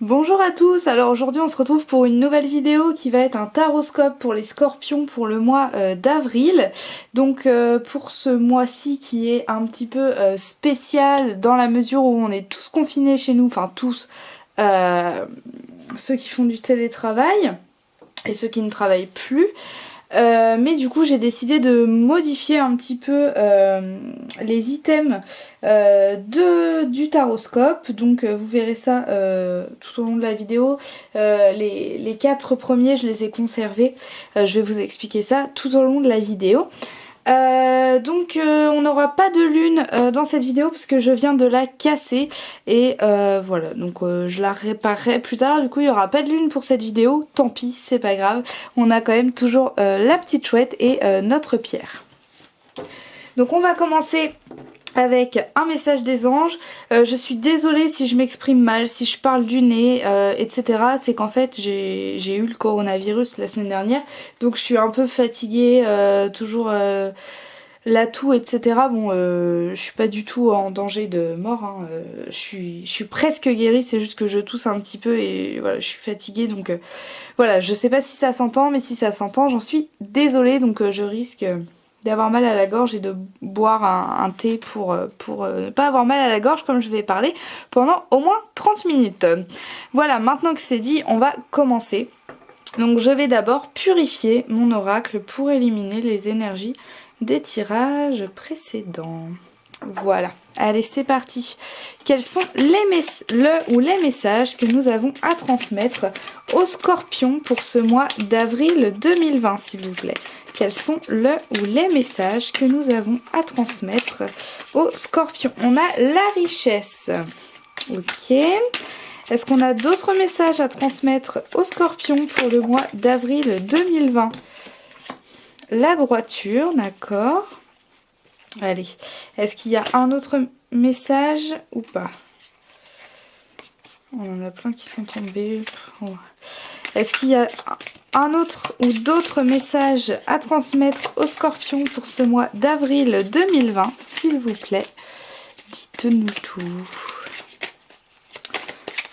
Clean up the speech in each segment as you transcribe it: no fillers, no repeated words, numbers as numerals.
Bonjour à tous, alors aujourd'hui on se retrouve pour une nouvelle vidéo qui va être un taroscope pour les scorpions pour le mois d'avril. Donc pour ce mois-ci qui est un petit peu spécial dans la mesure où on est tous confinés chez nous, enfin tous ceux qui font du télétravail et ceux qui ne travaillent plus. Mais du coup j'ai décidé de modifier un petit peu les items du taroscope. Donc vous verrez ça tout au long de la vidéo. Les 4 premiers je les ai conservés. Je vais vous expliquer ça tout au long de la vidéo. On n'aura pas de lune dans cette vidéo parce que je viens de la casser et voilà, donc je la réparerai plus tard. Du coup il n'y aura pas de lune pour cette vidéo, tant pis, c'est pas grave, on a quand même toujours la petite chouette et notre pierre. Donc on va commencer avec un message des anges. Je suis désolée si je m'exprime mal, si je parle du nez, etc. C'est qu'en fait j'ai eu le coronavirus la semaine dernière, donc je suis un peu fatiguée, toujours la toux, etc. Bon, je suis pas du tout en danger de mort, hein. Je suis presque guérie, c'est juste que je tousse un petit peu et voilà, je suis fatiguée, donc voilà, je sais pas si ça s'entend, mais si ça s'entend, j'en suis désolée, donc je risque d'avoir mal à la gorge et de boire un thé pour ne pas avoir mal à la gorge comme je vais parler pendant au moins 30 minutes. Voilà, maintenant que c'est dit, on va commencer. Donc je vais d'abord purifier mon oracle pour éliminer les énergies des tirages précédents. Voilà, allez c'est parti. Quels sont les messages que nous avons à transmettre aux scorpions pour ce mois d'avril 2020 s'il vous plaît? Quels sont les messages que nous avons à transmettre aux scorpions? On a la richesse. Ok. Est-ce qu'on a d'autres messages à transmettre aux scorpions pour le mois d'avril 2020? La droiture, d'accord. Allez, est-ce qu'il y a un autre message ou pas? On en a plein qui sont tombés. Oh. Est-ce qu'il y a un autre ou d'autres messages à transmettre aux scorpions pour ce mois d'avril 2020? S'il vous plaît, dites-nous tout.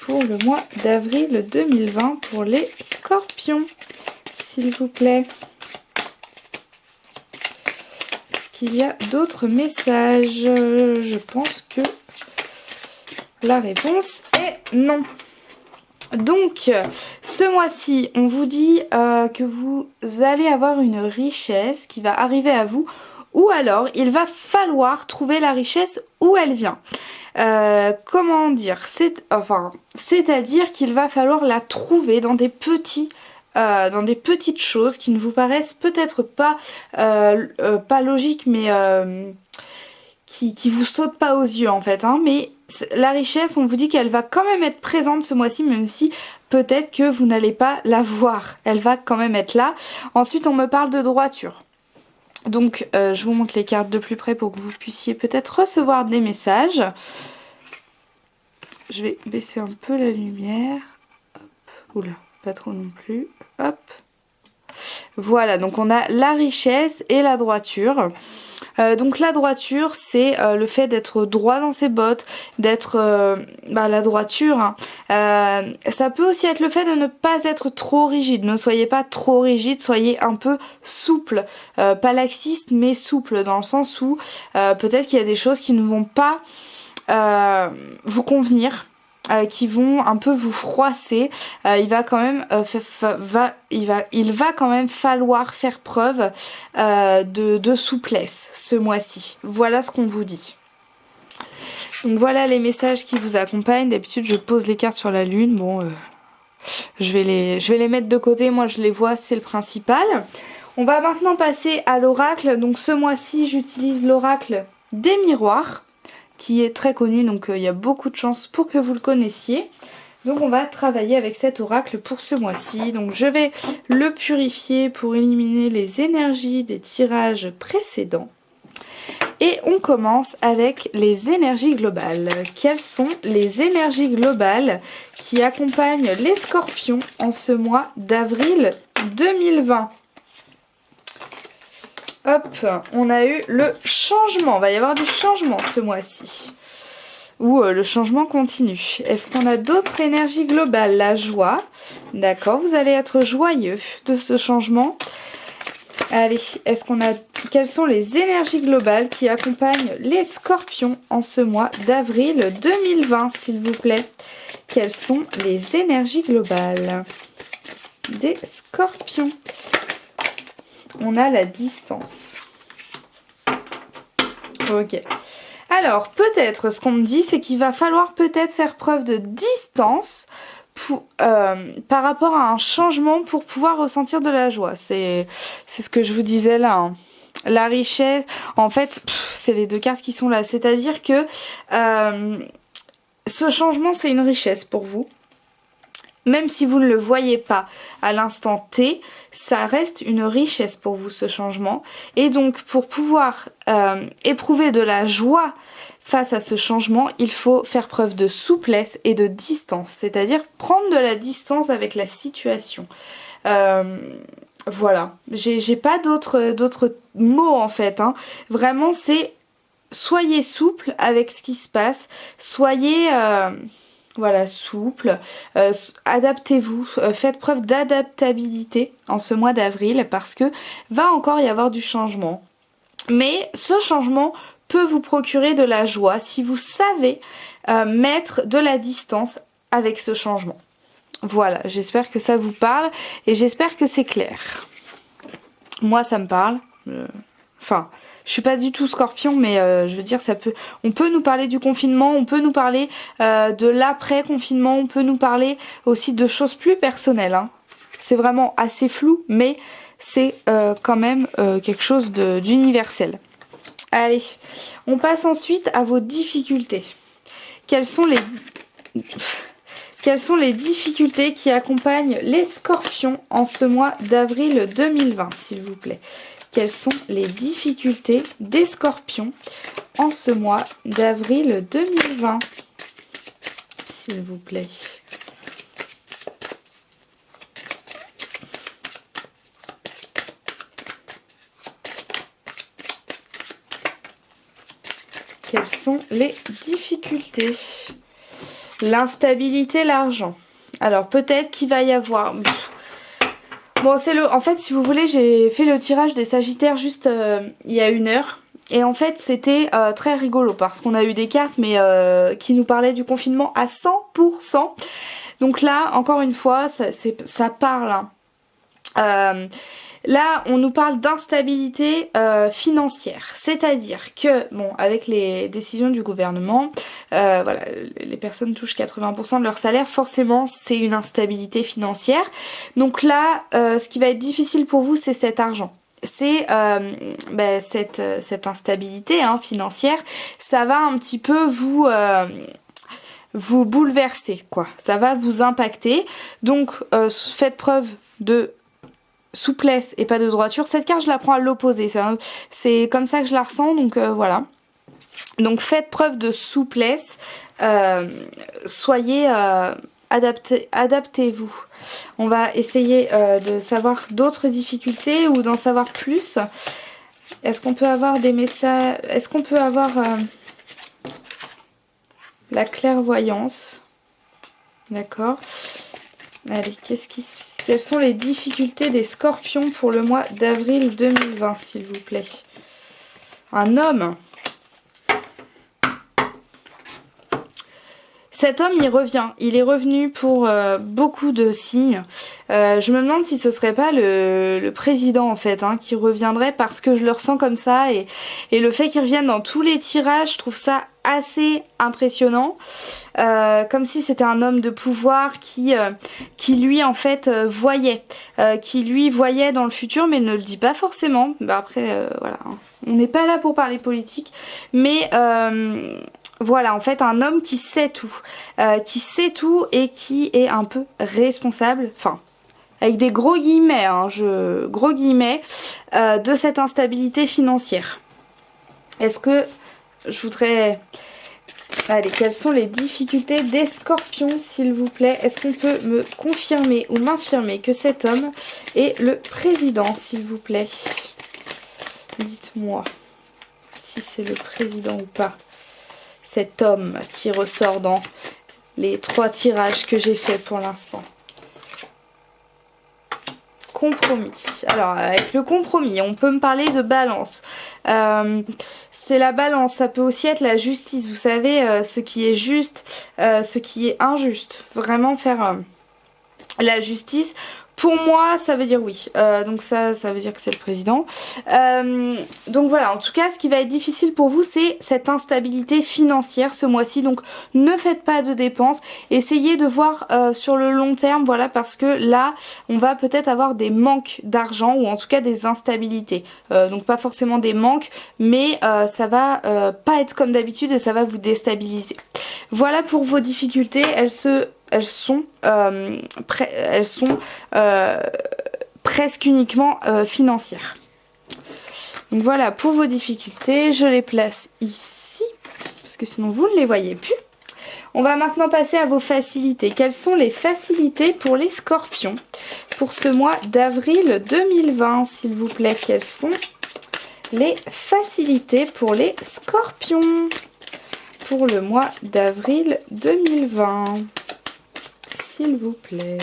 Pour le mois d'avril 2020 pour les scorpions, s'il vous plaît. Est-ce qu'il y a d'autres messages? Je pense que la réponse est non. Donc, ce mois-ci, on vous dit que vous allez avoir une richesse qui va arriver à vous, ou alors il va falloir trouver la richesse où elle vient. Comment dire? C'est-à-dire qu'il va falloir la trouver dans des petites choses qui ne vous paraissent peut-être pas logiques, mais qui vous sautent pas aux yeux en fait, hein. Mais la richesse, on vous dit qu'elle va quand même être présente ce mois-ci, même si peut-être que vous n'allez pas la voir. Elle va quand même être là. Ensuite, on me parle de droiture. Donc, je vous montre les cartes de plus près pour que vous puissiez peut-être recevoir des messages. Je vais baisser un peu la lumière. Hop. Oula, pas trop non plus. Hop. Voilà, donc on a la richesse et la droiture. Donc la droiture, c'est le fait d'être droit dans ses bottes, d'être la droiture, hein. Ça peut aussi être le fait de ne pas être trop rigide. Ne soyez pas trop rigide, soyez un peu souple. Pas laxiste, mais souple, dans le sens où peut-être qu'il y a des choses qui ne vont pas vous convenir. Qui vont un peu vous froisser. Il va quand même falloir faire preuve de souplesse ce mois-ci. Voilà ce qu'on vous dit. Donc voilà les messages qui vous accompagnent. D'habitude je pose les cartes sur la lune. Bon, je vais les mettre de côté. Moi je les vois, c'est le principal. On va maintenant passer à l'oracle. Donc ce mois-ci j'utilise l'oracle des miroirs, qui est très connu, donc il y a beaucoup de chances pour que vous le connaissiez. Donc on va travailler avec cet oracle pour ce mois-ci. Donc je vais le purifier pour éliminer les énergies des tirages précédents. Et on commence avec les énergies globales. Quelles sont les énergies globales qui accompagnent les scorpions en ce mois d'avril 2020? Hop, on a eu le changement. Il va y avoir du changement ce mois-ci. ou le changement continue. Est-ce qu'on a d'autres énergies globales? La joie. D'accord, vous allez être joyeux de ce changement. Allez, est-ce qu'on a... Quelles sont les énergies globales qui accompagnent les scorpions en ce mois d'avril 2020, s'il vous plaît? Quelles sont les énergies globales des scorpions? On a la distance. Ok. Alors, peut-être, ce qu'on me dit, c'est qu'il va falloir peut-être faire preuve de distance par rapport à un changement pour pouvoir ressentir de la joie. C'est ce que je vous disais là. Hein. La richesse, en fait, c'est les deux cartes qui sont là. C'est-à-dire que ce changement, c'est une richesse pour vous. Même si vous ne le voyez pas à l'instant T, ça reste une richesse pour vous, ce changement. Et donc, pour pouvoir éprouver de la joie face à ce changement, il faut faire preuve de souplesse et de distance. C'est-à-dire prendre de la distance avec la situation. Voilà. J'ai pas d'autres mots, en fait. Hein. Vraiment, c'est soyez souple avec ce qui se passe. Soyez... Voilà, souple, adaptez-vous, faites preuve d'adaptabilité en ce mois d'avril parce que va encore y avoir du changement. Mais ce changement peut vous procurer de la joie si vous savez mettre de la distance avec ce changement. Voilà, j'espère que ça vous parle et j'espère que c'est clair. Moi, ça me parle. Enfin... Je suis pas du tout scorpion, mais je veux dire, on peut nous parler du confinement, on peut nous parler de l'après-confinement, on peut nous parler aussi de choses plus personnelles. Hein. C'est vraiment assez flou, mais c'est quand même quelque chose d'universel. Allez, on passe ensuite à vos difficultés. Quelles sont les difficultés qui accompagnent les scorpions en ce mois d'avril 2020, s'il vous plaît? Quelles sont les difficultés des scorpions en ce mois d'avril 2020, s'il vous plaît? Quelles sont les difficultés? L'instabilité, l'argent. Alors peut-être qu'il va y avoir... Bon, en fait, si vous voulez, j'ai fait le tirage des Sagittaires juste il y a 1 heure. Et en fait, c'était très rigolo parce qu'on a eu des cartes mais qui nous parlaient du confinement à 100%. Donc là, encore une fois, ça parle. Hein. Là, on nous parle d'instabilité financière. C'est-à-dire que, bon, avec les décisions du gouvernement, voilà, les personnes touchent 80% de leur salaire, forcément, c'est une instabilité financière. Donc là, ce qui va être difficile pour vous, c'est cet argent. C'est cette instabilité financière, ça va un petit peu vous bouleverser, quoi. Ça va vous impacter. Donc, faites preuve de souplesse et pas de droiture. Cette carte, je la prends à l'opposé. C'est comme ça que je la ressens, donc voilà. Donc faites preuve de souplesse. Soyez adaptez-vous. On va essayer de savoir d'autres difficultés ou d'en savoir plus. Est-ce qu'on peut avoir des messages? Est-ce qu'on peut avoir la clairvoyance? D'accord. Allez, quelles sont les difficultés des scorpions pour le mois d'avril 2020, s'il vous plaît? Un homme. Cet homme, il revient. Il est revenu pour beaucoup de signes. Je me demande si ce serait pas le président, en fait, qui reviendrait parce que je le ressens comme ça. Et le fait qu'il revienne dans tous les tirages, je trouve ça assez impressionnant. Comme si c'était un homme de pouvoir qui lui, en fait, voyait. Qui lui voyait dans le futur, mais ne le dit pas forcément. Bah, après, voilà. On n'est pas là pour parler politique. Mais... voilà, en fait, un homme qui sait tout et qui est un peu responsable, enfin, avec des gros guillemets, de cette instabilité financière. Est-ce que je voudrais... Allez, quelles sont les difficultés des scorpions, s'il vous plaît? Est-ce qu'on peut me confirmer ou m'infirmer que cet homme est le président, s'il vous plaît? Dites-moi si c'est le président ou pas. cet homme qui ressort dans les 3 tirages que j'ai fait pour l'instant. Compromis. Alors avec le compromis, on peut me parler de balance. C'est la balance, ça peut aussi être la justice. Vous savez, ce qui est juste, ce qui est injuste. Vraiment faire la justice. Pour moi, ça veut dire oui. Donc ça veut dire que c'est le président. Donc voilà, en tout cas, ce qui va être difficile pour vous, c'est cette instabilité financière ce mois-ci. Donc ne faites pas de dépenses. Essayez de voir sur le long terme, voilà, parce que là, on va peut-être avoir des manques d'argent ou en tout cas des instabilités. Donc pas forcément des manques, mais ça va pas être comme d'habitude et ça va vous déstabiliser. Voilà pour vos difficultés. Elles sont presque uniquement financières. Donc voilà pour vos difficultés, je les place ici parce que sinon vous ne les voyez plus. On va maintenant passer à vos facilités. Quelles sont les facilités pour les scorpions pour ce mois d'avril 2020, s'il vous plaît? Quelles sont les facilités pour les scorpions pour le mois d'avril 2020? S'il vous plaît.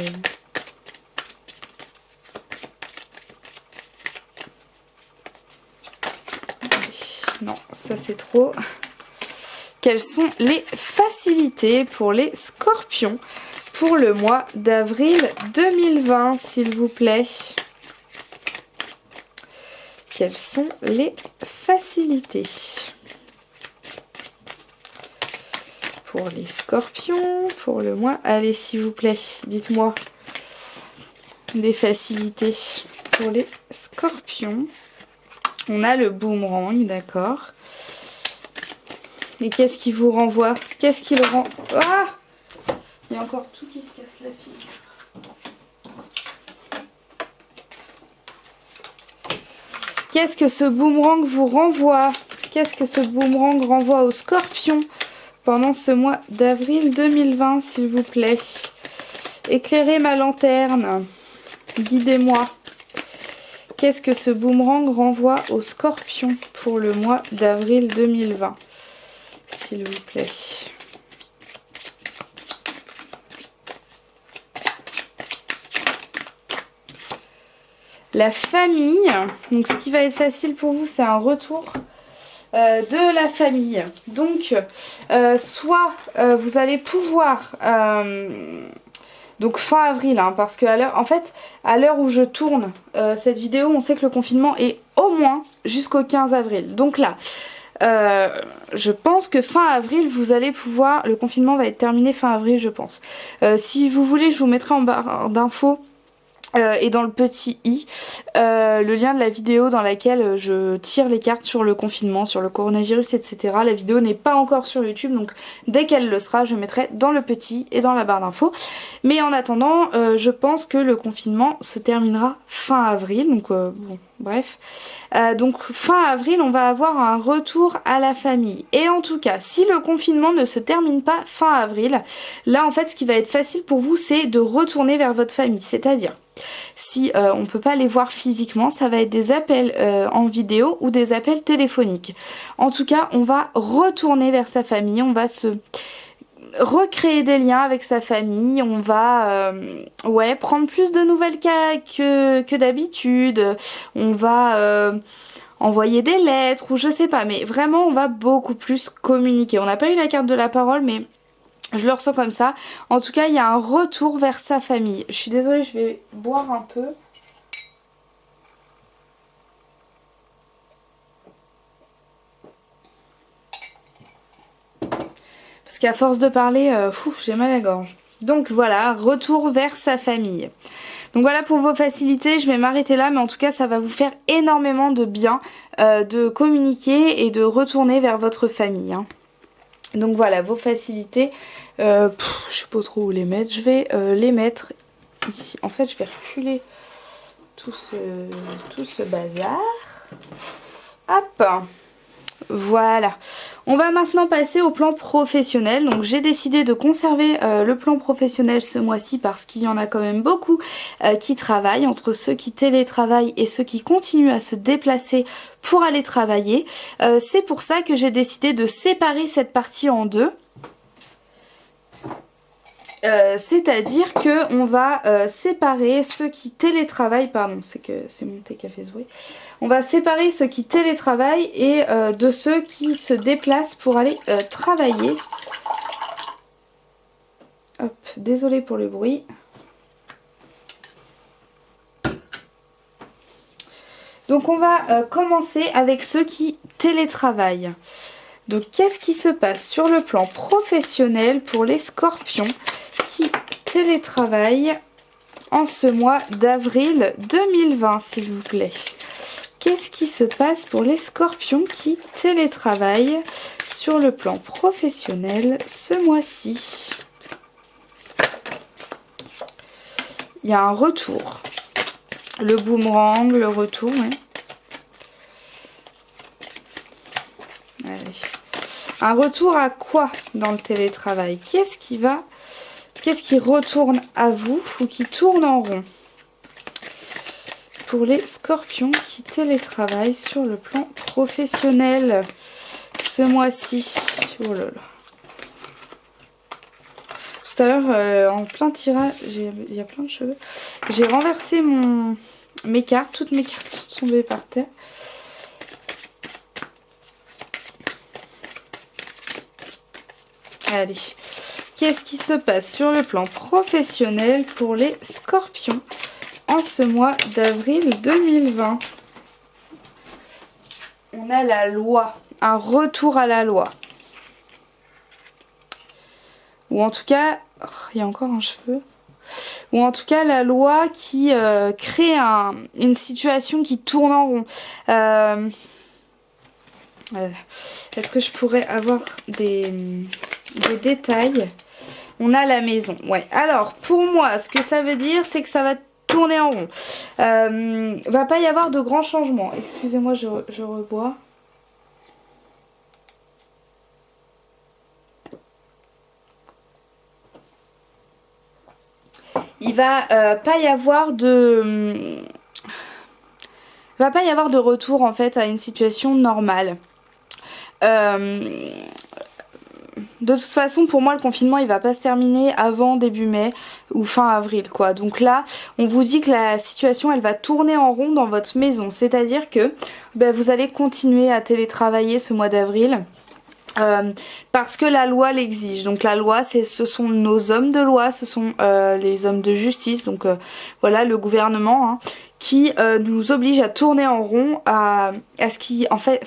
Non, ça c'est trop. Quelles sont les facilités pour les scorpions pour le mois d'avril 2020, s'il vous plaît? Quelles sont les facilités pour les scorpions pour le mois? Allez, s'il vous plaît, dites-moi des facilités pour les scorpions. On a le boomerang, d'accord. Et qu'est-ce qui vous renvoie? Qu'est-ce qui le rend... Ah! Il y a encore tout qui se casse la figure. Qu'est-ce que ce boomerang vous renvoie? Qu'est-ce que ce boomerang renvoie aux scorpions pendant ce mois d'avril 2020, s'il vous plaît? Éclairez ma lanterne. Guidez-moi. Qu'est-ce que ce boomerang renvoie aux scorpions pour le mois d'avril 2020, s'il vous plaît? La famille. Donc ce qui va être facile pour vous, c'est un retour de la famille. Donc soit vous allez pouvoir donc fin avril, hein, parce que à l'heure où je tourne cette vidéo, on sait que le confinement est au moins jusqu'au 15 avril. Donc là, je pense que fin avril, vous allez pouvoir... Le confinement va être terminé fin avril, je pense. Si vous voulez, je vous mettrai en barre d'infos et dans le petit i le lien de la vidéo dans laquelle je tire les cartes sur le confinement, sur le coronavirus, etc. La vidéo n'est pas encore sur YouTube, donc dès qu'elle le sera, je mettrai dans le petit et dans la barre d'infos. Mais en attendant, je pense que le confinement se terminera fin avril, donc bon, bref. Donc fin avril, on va avoir un retour à la famille. Et en tout cas, si le confinement ne se termine pas fin avril, là en fait ce qui va être facile pour vous, c'est de retourner vers votre famille. C'est-à-dire, si on ne peut pas les voir physiquement, ça va être des appels en vidéo ou des appels téléphoniques. En tout cas, on va retourner vers sa famille, on va se recréer des liens avec sa famille, on va prendre plus de nouvelles que d'habitude, on va envoyer des lettres ou je sais pas, mais vraiment on va beaucoup plus communiquer. On n'a pas eu la carte de la parole, mais je le ressens comme ça. En tout cas, il y a un retour vers sa famille. Je suis désolée, je vais boire un peu. Parce qu'à force de parler, j'ai mal à la gorge. Donc voilà, retour vers sa famille. Donc voilà pour vos facilités, je vais m'arrêter là, mais en tout cas ça va vous faire énormément de bien de communiquer et de retourner vers votre famille, hein. Donc voilà, vos facilités, je sais pas trop où les mettre, je vais les mettre ici. En fait, je vais reculer tout ce bazar. Hop. Voilà, on va maintenant passer au plan professionnel. Donc j'ai décidé de conserver le plan professionnel ce mois-ci parce qu'il y en a quand même beaucoup qui travaillent, entre ceux qui télétravaillent et ceux qui continuent à se déplacer pour aller travailler. C'est pour ça que j'ai décidé de séparer cette partie en deux. C'est-à-dire que on va séparer ceux qui télétravaillent, pardon, c'est que c'est mon thé qui a fait ce bruit. On va séparer ceux qui télétravaillent et de ceux qui se déplacent pour aller travailler. Hop, désolée pour le bruit. Donc on va commencer avec ceux qui télétravaillent. Donc qu'est-ce qui se passe sur le plan professionnel pour les scorpions qui télétravaillent en ce mois d'avril 2020, s'il vous plaît? Qu'est-ce qui se passe pour les scorpions qui télétravaillent sur le plan professionnel ce mois-ci? Il y a un retour. Le boomerang, le retour, ouais. Allez. Un retour à quoi dans le télétravail? Qu'est-ce qui retourne à vous ou qui tourne en rond? Pour les scorpions qui télétravaillent sur le plan professionnel ce mois-ci. Oh là là. Tout à l'heure, en plein tirage, il y a plein de cheveux. J'ai renversé mes cartes. Toutes mes cartes sont tombées par terre. Allez. Qu'est-ce qui se passe sur le plan professionnel pour les scorpions en ce mois d'avril 2020? On a la loi. Un retour à la loi. Ou en tout cas, oh, il y a encore un cheveu. Ou en tout cas la loi qui crée une situation qui tourne en rond. Est-ce que je pourrais avoir des détails? On a la maison. Ouais. Alors pour moi, ce que ça veut dire, c'est que ça va tourner en rond. Va pas y avoir de grands changements. Excusez-moi, je rebois. Il va pas y avoir de retour en fait à une situation normale. De toute façon, pour moi, le confinement, il va pas se terminer avant début mai ou fin avril, quoi. Donc là, on vous dit que la situation, elle va tourner en rond dans votre maison. C'est-à-dire que vous allez continuer à télétravailler ce mois d'avril. Parce que la loi l'exige. Donc la loi, ce sont nos hommes de loi, ce sont les hommes de justice, donc voilà, le gouvernement, hein, qui nous oblige à tourner en rond, à ce qui, en fait,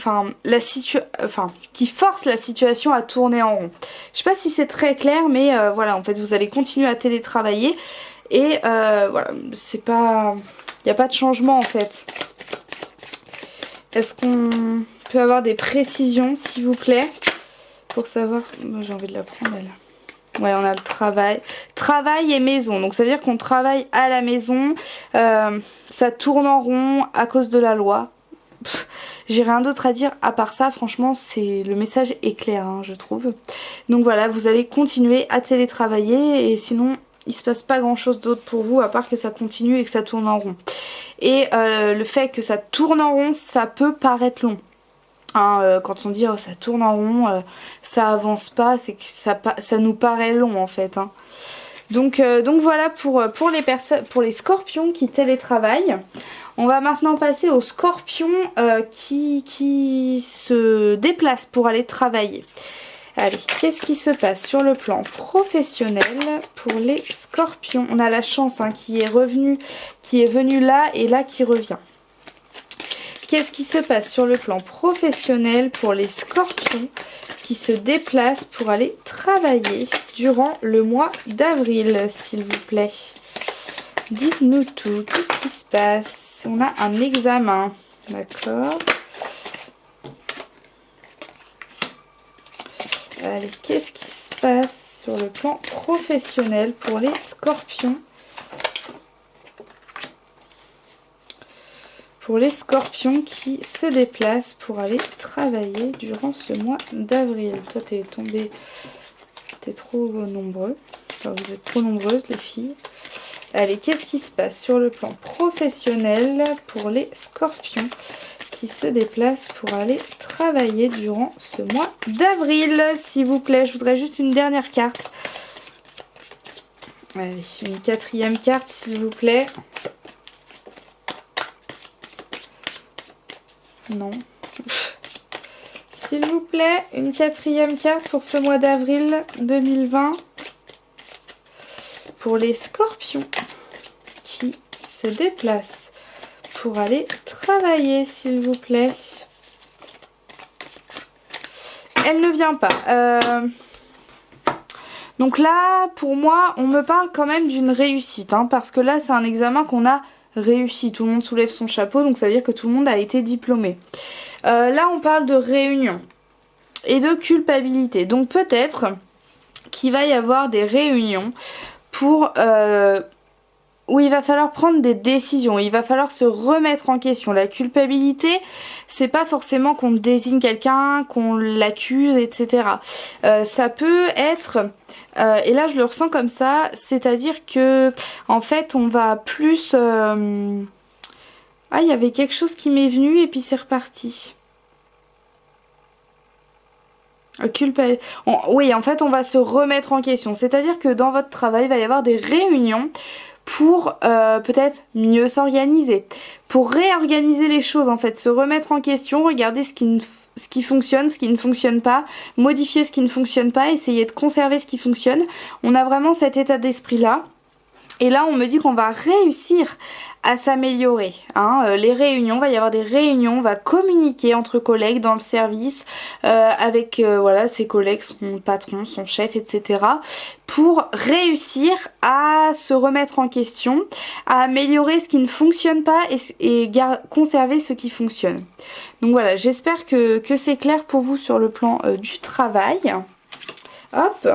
qui force la situation à tourner en rond. Je sais pas si c'est très clair, mais voilà, en fait, vous allez continuer à télétravailler et voilà, c'est pas, il n'y a pas de changement en fait. Est-ce qu'on peut avoir des précisions, s'il vous plaît? Pour savoir, moi j'ai envie de la prendre elle. Ouais, on a le travail. Travail et maison. Donc ça veut dire qu'on travaille à la maison. Ça tourne en rond à cause de la loi. J'ai rien d'autre à dire à part ça. Franchement, le message est clair, hein, je trouve. Donc voilà, vous allez continuer à télétravailler. Et sinon, il se passe pas grand chose d'autre pour vous à part que ça continue et que ça tourne en rond. Et le fait que ça tourne en rond, ça peut paraître long. Hein, quand on dit oh, ça tourne en rond, ça avance pas, c'est que ça nous paraît long en fait. Hein. Donc voilà pour les scorpions qui télétravaillent. On va maintenant passer aux scorpions qui se déplacent pour aller travailler. Allez, qu'est-ce qui se passe sur le plan professionnel pour les scorpions? On a la chance hein, qui est venue là et là qui revient. Qu'est-ce qui se passe sur le plan professionnel pour les scorpions qui se déplacent pour aller travailler durant le mois d'avril, s'il vous plaît? Dites-nous tout. Qu'est-ce qui se passe? On a un examen. D'accord. Allez, qu'est-ce qui se passe sur le plan professionnel pour les scorpions? pour les scorpions qui se déplacent pour aller travailler durant ce mois d'avril. Toi, t'es tombé, t'es trop nombreux. Enfin, vous êtes trop nombreuses, les filles. Allez, qu'est-ce qui se passe sur le plan professionnel pour les scorpions qui se déplacent pour aller travailler durant ce mois d'avril, s'il vous plaît? Je voudrais juste une dernière carte. Allez, une quatrième carte, s'il vous plaît. Non. S'il vous plaît, une quatrième carte pour ce mois d'avril 2020. Pour les scorpions qui se déplacent pour aller travailler, s'il vous plaît. Elle ne vient pas. Donc là, pour moi, on me parle quand même d'une réussite. Hein, parce que là, c'est un examen qu'on a réussi. Tout le monde soulève son chapeau, donc ça veut dire que tout le monde a été diplômé. Là, on parle de réunion et de culpabilité. Donc peut-être qu'il va y avoir des réunions pour... où il va falloir prendre des décisions, il va falloir se remettre en question. La culpabilité, c'est pas forcément qu'on désigne quelqu'un, qu'on l'accuse, etc. Ça peut être, et là je le ressens comme ça, c'est-à-dire que en fait on va plus... Ah, il y avait quelque chose qui m'est venu et puis c'est reparti. Oui, en fait on va se remettre en question, c'est-à-dire que dans votre travail il va y avoir des réunions pour peut-être mieux s'organiser, pour réorganiser les choses en fait, se remettre en question, regarder ce qui fonctionne, ce qui ne fonctionne pas, modifier ce qui ne fonctionne pas, essayer de conserver ce qui fonctionne. On a vraiment cet état d'esprit là. Et là on me dit qu'on va réussir à s'améliorer. Hein. Les réunions, il va y avoir des réunions, on va communiquer entre collègues dans le service, avec voilà, ses collègues, son patron, son chef, etc. pour réussir à se remettre en question, à améliorer ce qui ne fonctionne pas et conserver ce qui fonctionne. Donc voilà, j'espère que c'est clair pour vous sur le plan du travail. Hop.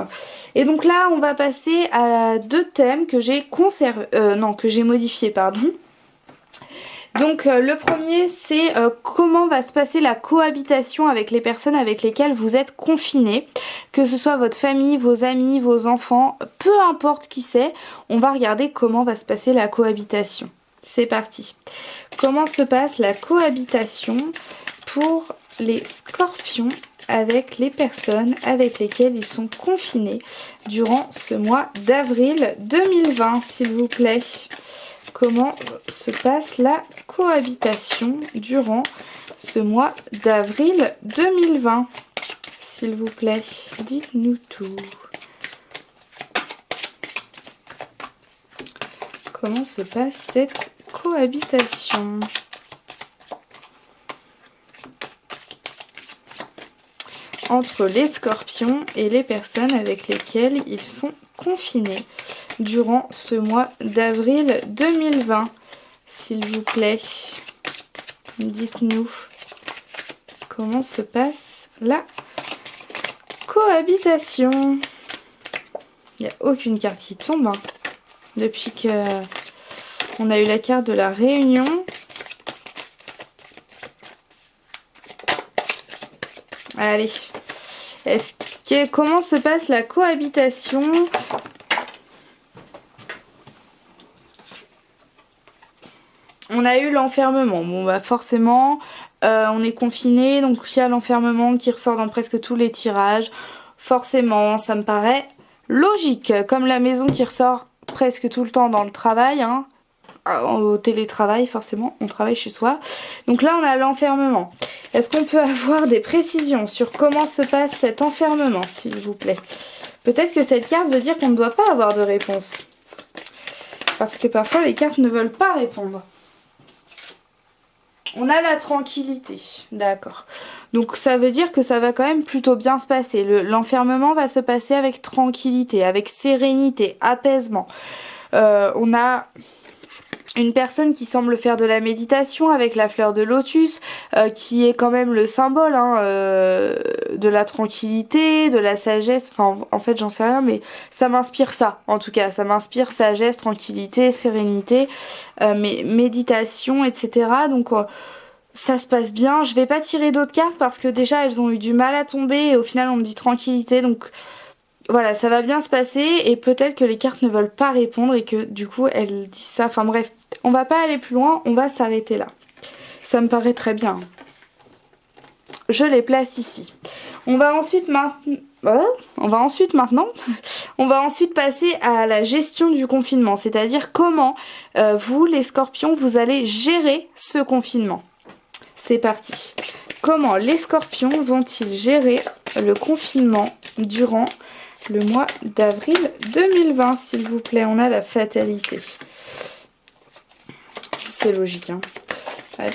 Et donc là on va passer à deux thèmes que j'ai modifiés, pardon. Donc le premier c'est comment va se passer la cohabitation avec les personnes avec lesquelles vous êtes confinés, que ce soit votre famille, vos amis, vos enfants, peu importe qui c'est, on va regarder comment va se passer la cohabitation. C'est parti. Comment se passe la cohabitation pour les scorpions avec les personnes avec lesquelles ils sont confinés durant ce mois d'avril 2020, s'il vous plaît. Comment se passe la cohabitation durant ce mois d'avril 2020, s'il vous plaît. Dites-nous tout. Comment se passe cette cohabitation ? Entre les scorpions et les personnes avec lesquelles ils sont confinés durant ce mois d'avril 2020, s'il vous plaît. Dites-nous comment se passe la cohabitation. Il n'y a aucune carte qui tombe, hein, depuis que on a eu la carte de la réunion. Allez, comment se passe la cohabitation ? On a eu l'enfermement. Bon bah forcément, on est confiné, donc il y a l'enfermement qui ressort dans presque tous les tirages. Forcément, ça me paraît logique. Comme la maison qui ressort presque tout le temps dans le travail, hein. Au télétravail forcément, on travaille chez soi. Donc là on a l'enfermement. Est-ce qu'on peut avoir des précisions sur comment se passe cet enfermement, s'il vous plaît? Peut-être que cette carte veut dire qu'on ne doit pas avoir de réponse. Parce que parfois les cartes ne veulent pas répondre. On a la tranquillité, d'accord. Donc ça veut dire que ça va quand même plutôt bien se passer. L'enfermement va se passer avec tranquillité, avec sérénité, apaisement. On a une personne qui semble faire de la méditation avec la fleur de lotus, qui est quand même le symbole hein, de la tranquillité, de la sagesse, enfin en fait j'en sais rien mais ça m'inspire ça en tout cas, ça m'inspire sagesse, tranquillité, sérénité, mais méditation etc. Donc ça se passe bien, je vais pas tirer d'autres cartes parce que déjà elles ont eu du mal à tomber et au final on me dit tranquillité donc voilà, ça va bien se passer et peut-être que les cartes ne veulent pas répondre et que du coup elles disent ça. Enfin bref, on va pas aller plus loin, on va s'arrêter là. Ça me paraît très bien. Je les place ici. On va ensuite passer à la gestion du confinement, c'est-à-dire comment vous les scorpions vous allez gérer ce confinement. C'est parti. Comment les scorpions vont-ils gérer le confinement durant le mois d'avril 2020, s'il vous plaît? On a la fatalité. C'est logique, hein. Allez.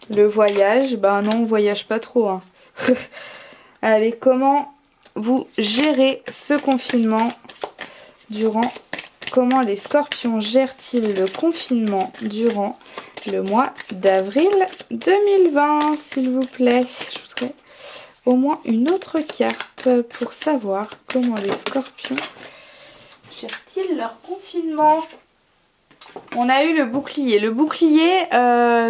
Le voyage, bah non, on voyage pas trop, hein. Allez, comment vous gérez ce confinement durant... Comment les scorpions gèrent-ils le confinement durant le mois d'avril 2020, s'il vous plaît? Je voudrais au moins une autre carte pour savoir comment les scorpions gèrent-ils leur confinement. On a eu le bouclier. Le bouclier,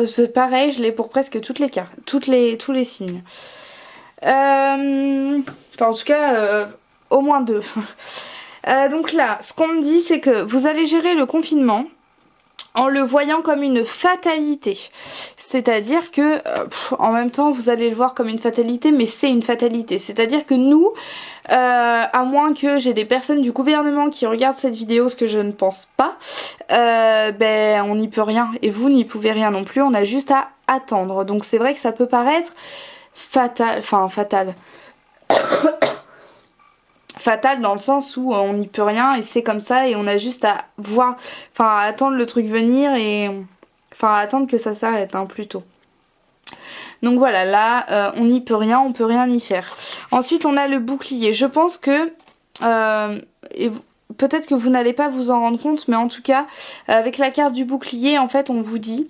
c'est pareil, je l'ai pour presque toutes les cartes, tous les signes. Enfin, en tout cas, au moins 2. Donc là, ce qu'on me dit, c'est que vous allez gérer le confinement en le voyant comme une fatalité. C'est-à-dire que, en même temps, vous allez le voir comme une fatalité, mais c'est une fatalité. C'est-à-dire que nous, à moins que j'ai des personnes du gouvernement qui regardent cette vidéo, ce que je ne pense pas, ben on n'y peut rien. Et vous n'y pouvez rien non plus, on a juste à attendre. Donc c'est vrai que ça peut paraître fatal, fatal dans le sens où on n'y peut rien et c'est comme ça et on a juste à voir, enfin à attendre le truc venir et enfin à attendre que ça s'arrête hein, plutôt. Donc voilà, là on n'y peut rien, on peut rien y faire. Ensuite on a le bouclier. Je pense que peut-être que vous n'allez pas vous en rendre compte, mais en tout cas avec la carte du bouclier en fait on vous dit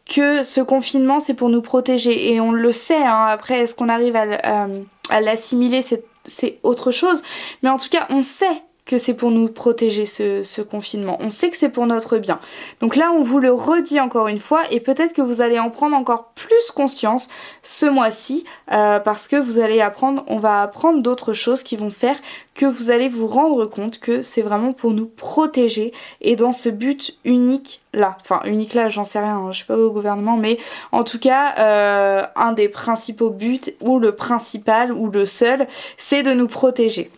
que ce confinement c'est pour nous protéger et on le sait hein. Après est-ce qu'on arrive à l'assimiler, c'est autre chose, mais en tout cas on sait que c'est pour nous protéger ce confinement, on sait que c'est pour notre bien. Donc là on vous le redit encore une fois et peut-être que vous allez en prendre encore plus conscience ce mois-ci parce que vous allez apprendre, on va apprendre d'autres choses qui vont faire que vous allez vous rendre compte que c'est vraiment pour nous protéger et dans ce but unique là, enfin unique là j'en sais rien, hein, je suis pas au gouvernement mais en tout cas un des principaux buts ou le principal ou le seul c'est de nous protéger.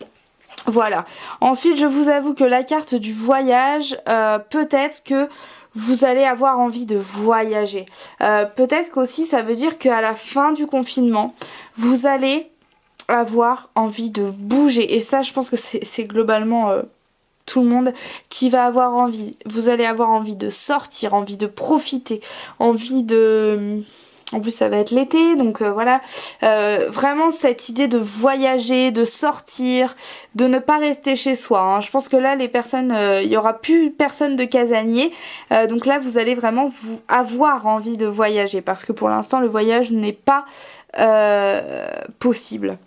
Voilà. Ensuite, je vous avoue que la carte du voyage, peut-être que vous allez avoir envie de voyager. Peut-être qu'aussi ça veut dire qu'à la fin du confinement, vous allez avoir envie de bouger. Et ça, je pense que c'est globalement tout le monde qui va avoir envie. Vous allez avoir envie de sortir, envie de profiter, envie de... En plus ça va être l'été donc voilà, vraiment cette idée de voyager, de sortir, de ne pas rester chez soi hein. Je pense que là les personnes, il n'y aura plus personne de casanier, donc là vous allez vraiment avoir envie de voyager parce que pour l'instant le voyage n'est pas possible.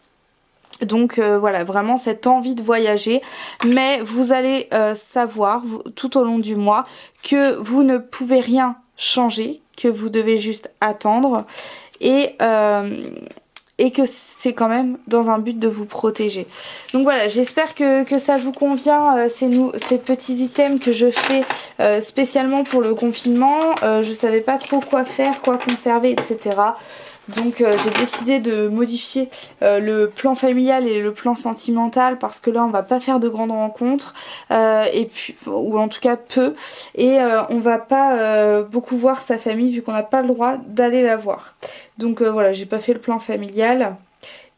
Donc voilà, vraiment cette envie de voyager, mais vous allez savoir tout au long du mois que vous ne pouvez rien changer, que vous devez juste attendre et que c'est quand même dans un but de vous protéger. Donc voilà, j'espère que ça vous convient, ces petits items que je fais spécialement pour le confinement. Je savais pas trop quoi faire, quoi conserver, etc. Donc j'ai décidé de modifier le plan familial et le plan sentimental parce que là on va pas faire de grandes rencontres et puis ou en tout cas peu et on va pas beaucoup voir sa famille vu qu'on n'a pas le droit d'aller la voir. Donc voilà, j'ai pas fait le plan familial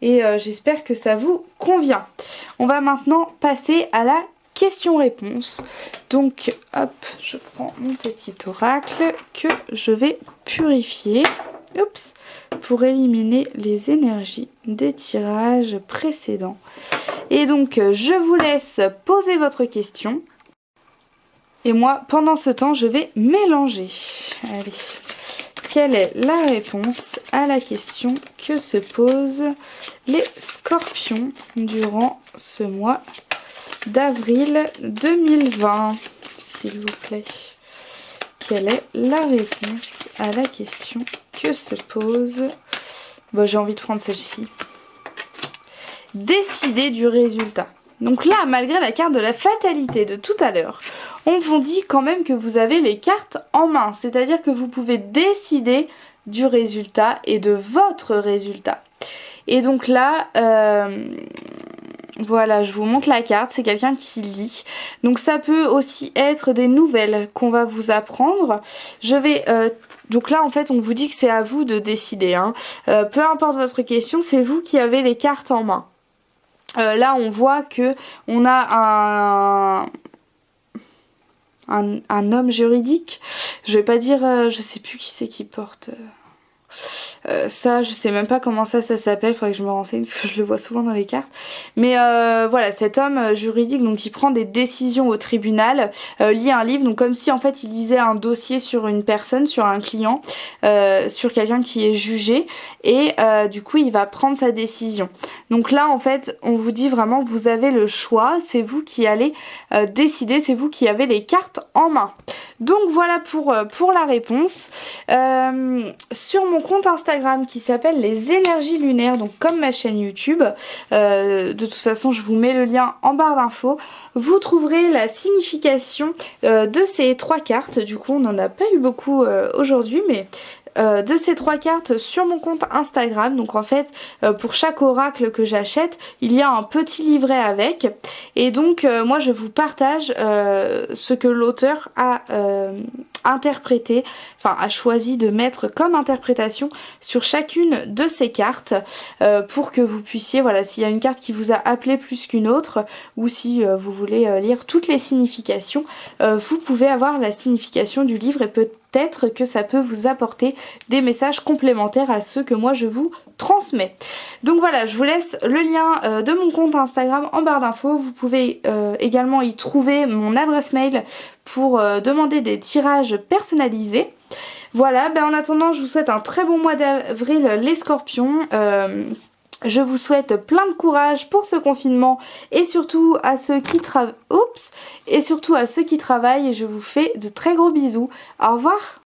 et j'espère que ça vous convient. On va maintenant passer à la question-réponse. Donc hop, je prends mon petit oracle que je vais purifier. Oups, pour éliminer les énergies des tirages précédents. Et donc, je vous laisse poser votre question. Et moi, pendant ce temps, je vais mélanger. Allez, quelle est la réponse à la question que se posent les scorpions durant ce mois d'avril 2020, s'il vous plaît? Quelle est la réponse à la question que se pose... Bon, j'ai envie de prendre celle-ci. Décider du résultat. Donc là, malgré la carte de la fatalité de tout à l'heure, on vous dit quand même que vous avez les cartes en main. C'est-à-dire que vous pouvez décider du résultat et de votre résultat. Et donc là... Voilà, je vous montre la carte, c'est quelqu'un qui lit. Donc ça peut aussi être des nouvelles qu'on va vous apprendre. Je vais... donc là, en fait, on vous dit que c'est à vous de décider. Hein. Peu importe votre question, c'est vous qui avez les cartes en main. Là, on voit que on a un homme juridique. Je vais pas dire... je sais plus qui c'est qui porte... ça, je sais même pas comment ça s'appelle, faudrait que je me renseigne parce que je le vois souvent dans les cartes. Mais voilà, cet homme juridique, donc il prend des décisions au tribunal, lit un livre, donc comme si en fait il lisait un dossier sur une personne, sur un client, sur quelqu'un qui est jugé, et du coup il va prendre sa décision. Donc là en fait on vous dit vraiment vous avez le choix, c'est vous qui allez décider, c'est vous qui avez les cartes en main. Donc voilà pour la réponse. Sur mon compte Instagram qui s'appelle les énergies lunaires, donc comme ma chaîne YouTube, de toute façon je vous mets le lien en barre d'infos, vous trouverez la signification de ces 3 cartes. Du coup on n'en a pas eu beaucoup aujourd'hui, mais de ces 3 cartes sur mon compte Instagram. Donc en fait pour chaque oracle que j'achète il y a un petit livret avec, et donc moi je vous partage ce que l'auteur a interprété, enfin a choisi de mettre comme interprétation sur chacune de ces cartes, pour que vous puissiez, voilà, s'il y a une carte qui vous a appelé plus qu'une autre, ou si vous voulez lire toutes les significations, vous pouvez avoir la signification du livre, et peut-être que ça peut vous apporter des messages complémentaires à ceux que moi je vous transmets. Donc voilà, je vous laisse le lien de mon compte Instagram en barre d'infos. Vous pouvez également y trouver mon adresse mail pour demander des tirages personnalisés. Voilà, ben en attendant je vous souhaite un très bon mois d'avril les scorpions. Je vous souhaite plein de courage pour ce confinement, et surtout à ceux qui travaillent, et je vous fais de très gros bisous. Au revoir.